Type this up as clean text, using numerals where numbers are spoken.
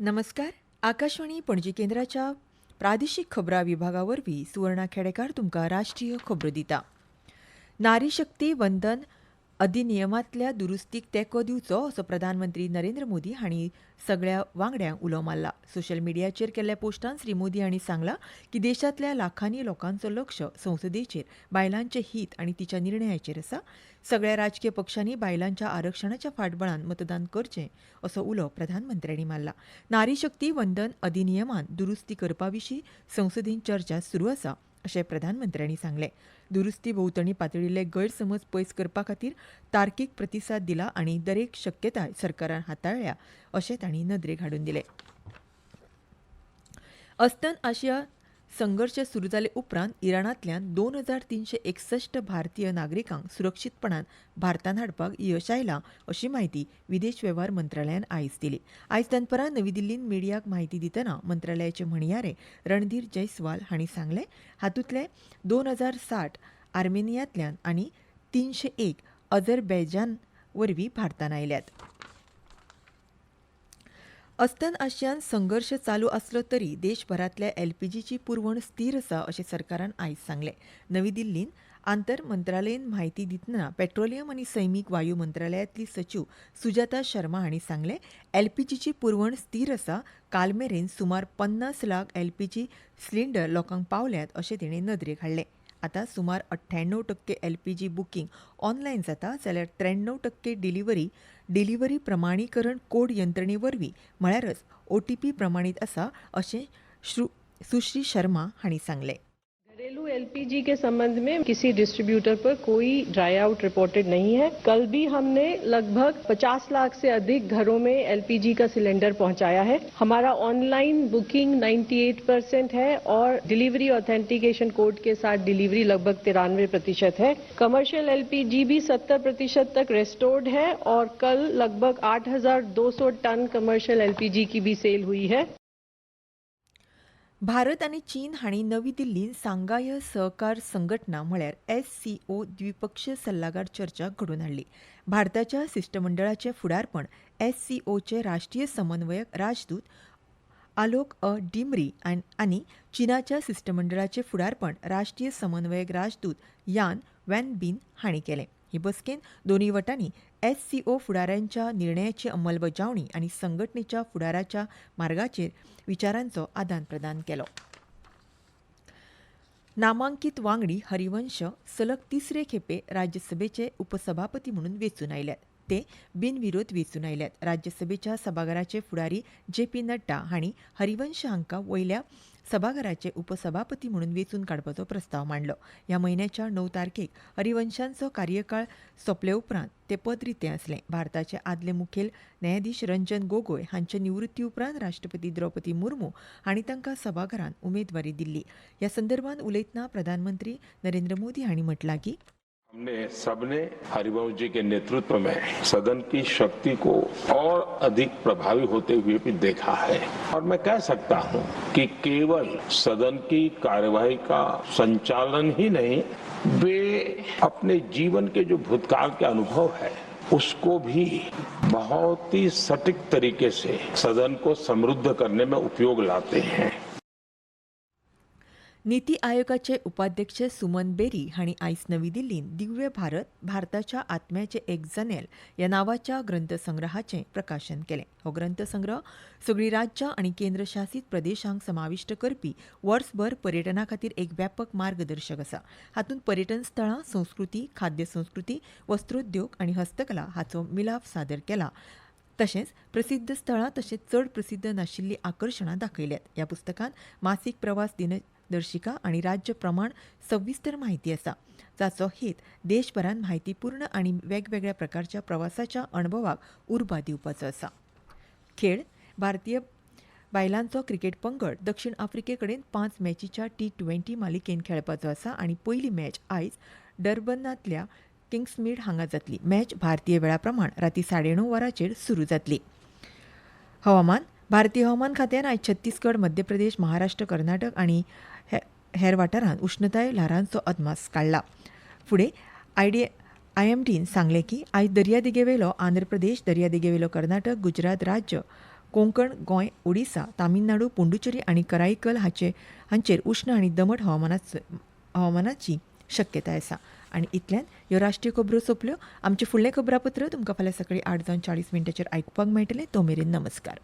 नमस्कार. आकाशवाणी पणजी केंद्राच्या प्रादेशीक खबरां विभागावरवीं सुवर्णा खेडेकार तुमकां राष्ट्रीय खबरो दिता. नारी शक्ती वंदन अधिनियमांतल्या दुरुस्तीक तेंको दिवचो असो प्रधानमंत्री नरेंद्र मोदी हांणी सगळ्या वांगड्यांक उलो मारला. सोशल मिडियाचेर केल्ल्या पोस्टांत श्री मोदी हांणी सांगलां की देशांतल्या लाखांनी लोकांचो लक्ष संसदेचेर बायलांचे हीत आनी तिच्या निर्णयाचेर आसा. सगळ्या राजकीय पक्षांनी बायलांच्या आरक्षणाच्या फाटबळान मतदान करचें असो उलो प्रधानमंत्र्यांनी मारला. नारी शक्ती वंदन अधिनियमांत दुरुस्ती करपा विशीं संसदेन चर्चा सुरू आसा अशें प्रधानमंत्र्यांनी सांगलें. दुरुस्ती भोंवतणी पातळिल्ले गैरसमज पयस करपा खातीर तार्कीक प्रतिसाद दिला आनी दरेक शक्यताय सरकारान हाताळ्ळ्या अशें तांणी नदरेक हाडून दिलें. अस्तन आशिया संघर्श सुरू जाले उपरांत इराणांतल्यान 2361 भारतीय नागरिकांक सुरक्षीतपणान भारतांत हाडपाक यश आयलां अशी माहिती विदेश वेव्हार मंत्रालयान आयज दिली. आयज दनपारां नवी दिल्लींत मिडियाक माहिती दितना मंत्रालयाचे म्हणयारे रणधीर जयस्वाल हांणी सांगलें हातूंतले 2060 आर्मेनियांतल्यान आनी 301 अझरबैजान वरवीं भारतांत आयल्यात. अस्तन आशियान संघर्श चालू आसलो तरी देशभरांतल्या एलपीजीची पुरवण स्थिर आसा अशें सरकारान आयज सांगलें. नवी दिल्लींत आंतर मंत्रालयीन म्हायती दितना पेट्रोलियम आनी सैमीक वायू मंत्रालयातली सचिव सुजाता शर्मा हांणी सांगलें एलपीजीची पुरवण स्थिर आसा. काल मेरेन सुमार 50 लाख एलपीजी सिलिंडर लोकांक पावल्यात अशें तिणें नदरेक हाडलें. आतां सुमार 98% एलपीजी बुकींग ऑनलायन जाता जाल्यार 93% डिलिव्हरी प्रमाणीकरण कोड यंत्रणे वरवीं म्हळ्यारच ओटीपी प्रमाणीत आसा अशें सुश्री शर्मा हांणी सांगलें. घरेलू एलपीजी के संबंध में किसी डिस्ट्रीब्यूटर पर कोई ड्राई आउट रिपोर्टेड नहीं है. कल भी हमने लगभग 50 लाख से अधिक घरों में एलपीजी का सिलेंडर पहुंचाया है. हमारा ऑनलाइन बुकिंग 98% है और डिलीवरी ऑथेंटिकेशन कोड के साथ डिलीवरी लगभग 93% है. कमर्शियल एलपीजी भी 70% तक रेस्टोर्ड है और कल लगभग 8,200 टन कमर्शियल एलपीजी की भी सेल हुई है. भारत आनी चीन हांणी नवी दिल्लींत सांघाय सहकार संघटना म्हळ्यार SCO द्विपक्षीय सल्लागार चर्चा घडोवन हाडली. भारताच्या शिष्टमंडळाचें फुडारपण SCOचे राष्ट्रीय समन्वयक राजदूत आलोक डिमरी आनी चीनाच्या शिष्टमंडळाचें फुडारपण राष्ट्रीय समन्वयक राजदूत यान वॅनबिन हांणी केलें. हे बसकेंत दोनूय वटांनी SCO फुडाऱ्यांच्या निर्णयाची अंमलबजावणी आनी संघटनेच्या फुडाराच्या मार्गाचेर विचारांचो आदान प्रदान केलो. नामांकीत वांगडी हरिवंश सलग तिसरे खेपे राज्यसभेचे उपसभापती म्हणून वेंचून आयल्यात. ते बिनविरोध वेंचून आयल्यात. राज्यसभेच्या सभाघराचे फुडारी JP नड्डा हांणी हरिवंश हांकां वयल्या सभाघराचे उपसभापती म्हणून वेंचून काडपाचो प्रस्ताव मांडलो. ह्या म्हयन्याच्या 9 तारखेक हरिवंशांचो कार्यकाळ सोंपले उपरांत ते पद रितें आसलें. भारताचे आदले मुखेल न्यायाधीश रंजन गोगोय हांचे निवृत्ती उपरांत राष्ट्रपती द्रौपदी मुर्मू हांणी तांकां सभाघरांत उमेदवारी दिल्ली. ह्या संदर्भात उलयतना प्रधानमंत्री नरेंद्र मोदी हांणी म्हटलां की हमने सबने हरिवंश जी के नेतृत्व में सदन की शक्ति को और अधिक प्रभावी होते हुए भी देखा है और मैं कह सकता हूं कि केवल सदन की कार्यवाही का संचालन ही नहीं, वे अपने जीवन के जो भूतकाल के अनुभव है उसको भी बहुत ही सटीक तरीके से सदन को समृद्ध करने में उपयोग लाते हैं. नीती आयोगाचे उपाध्यक्ष सुमन बेरी हांणी आयज नवी दिल्लींत दिव्य भारताच्या आत्म्याचे एक जनेल ह्या नांवाच्या ग्रंथसंग्रहाचें प्रकाशन केलें. हो ग्रंथसंग्रह सगळीं राज्यां आनी केंद्रशासीत प्रदेशांक समाविष्ट करपी वर्सभर पर्यटना खातीर एक व्यापक मार्गदर्शक आसा. हातूंत पर्यटन स्थळां, संस्कृती, खाद्य संस्कृती, वस्त्रोद्योग आनी हस्तकला हाचो मिलाप सादर केला. तशेंच प्रसिद्ध स्थळां तशेंच चड प्रसिद्ध नाशिल्लीं आकर्शणां दाखयल्यात. ह्या पुस्तकांत मासीक प्रवास दिनदर्शिका आनी राज्य प्रमाण सविस्तर माहिती आसा, जाचो हेत देशभरांत म्हायतीपूर्ण आनी वेगवेगळ्या प्रकारच्या प्रवासाच्या अणभवाक उर्बा दिवपाचो आसा. खेळ भारतीय बायलांचो क्रिकेट पंगड दक्षिण आफ्रिके कडेन 5 मॅचीच्या T20 मालिकेंत खेळपाचो आसा आनी पयली मॅच आयज डर्बनांतल्या किंग्समीड हांगा जातली. मॅच भारतीय वेळा प्रमाण राती 9:30 वरांचेर सुरू जातली. हवामान भारतीय हवामान खात्यान आयज छत्तीसगड, मध्य प्रदेश, महाराष्ट्र, कर्नाटक आनी हेर वाठारांत उश्णताय ल्हारांचो अदमास काडला. फुडें IMDन सांगलें की आयज दर्यादेगेवेलो आंध्र प्रदेश, दर्यादेगेवेलो कर्नाटक, गुजरात राज्य, कोंकण, गोंय, ओडिसा, तामिळनाडू, पुंडुचेरी आनी कराईकल हांचेर उश्ण आनी दमट हवामानाची शक्यताय आसा. आनी इतल्यान ह्यो राष्ट्रीय खबरो सोंपल्यो. आमचे फुडले खबरापत्र तुमकां फाल्यां सकाळीं 8:40 आयकुपाक मेळटलें. तो मेरेन नमस्कार.